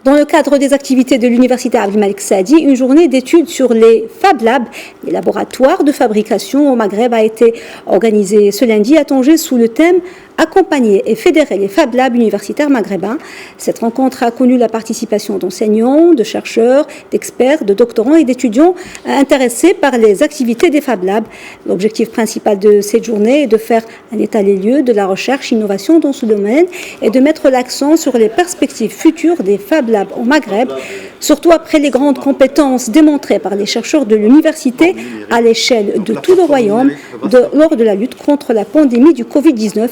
Dans le cadre des activités de l'Université Abdelmalek Saadi, une journée d'études sur les Fab Labs, les laboratoires de fabrication au Maghreb, a été organisée ce lundi à Tanger sous le thème « Accompagner et fédérer les Fab Labs universitaires maghrébins ». Cette rencontre a connu la participation d'enseignants, de chercheurs, d'experts, de doctorants et d'étudiants intéressés par les activités des Fab Labs. L'objectif principal de cette journée est de faire un état des lieux de la recherche et innovation dans ce domaine et de mettre l'accent sur les perspectives futures des Fab Labs au Maghreb, surtout après les grandes compétences démontrées par les chercheurs de l'université à l'échelle de tout le royaume lors de la lutte contre la pandémie du Covid-19.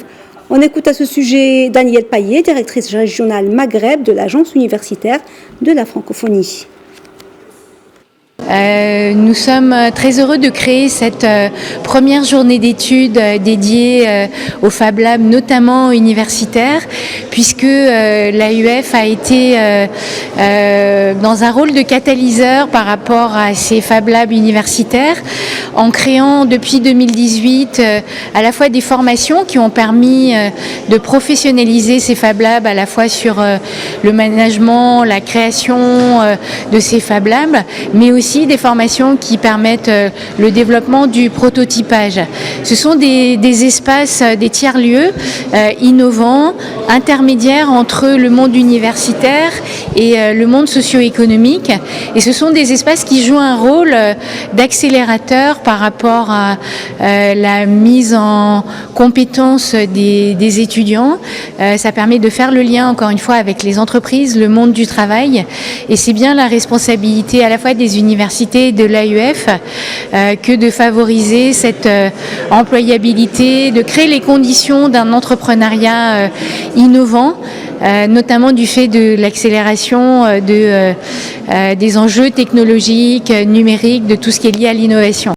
On écoute à ce sujet Danielle Payet, directrice régionale Maghreb de l'Agence universitaire de la francophonie. Nous sommes très heureux de créer cette première journée d'études dédiée au Fab Lab, notamment universitaire, puisque l'AUF a été dans un rôle de catalyseur par rapport à ces Fab Labs universitaires, en créant depuis 2018 à la fois des formations qui ont permis de professionnaliser ces Fab Labs, à la fois sur le management, la création de ces Fab Labs, mais aussi des formations qui permettent le développement du prototypage. Ce sont des espaces, des tiers-lieux innovants, intermédiaires entre le monde universitaire et le monde socio-économique. Et ce sont des espaces qui jouent un rôle d'accélérateur par rapport à la mise en compétence des étudiants. Ça permet de faire le lien, encore une fois, avec les entreprises, le monde du travail. Et c'est bien la responsabilité à la fois des universités et de l'AUF que de favoriser cette employabilité, de créer les conditions d'un entrepreneuriat innovant, notamment du fait de l'accélération des enjeux technologiques, numériques, de tout ce qui est lié à l'innovation.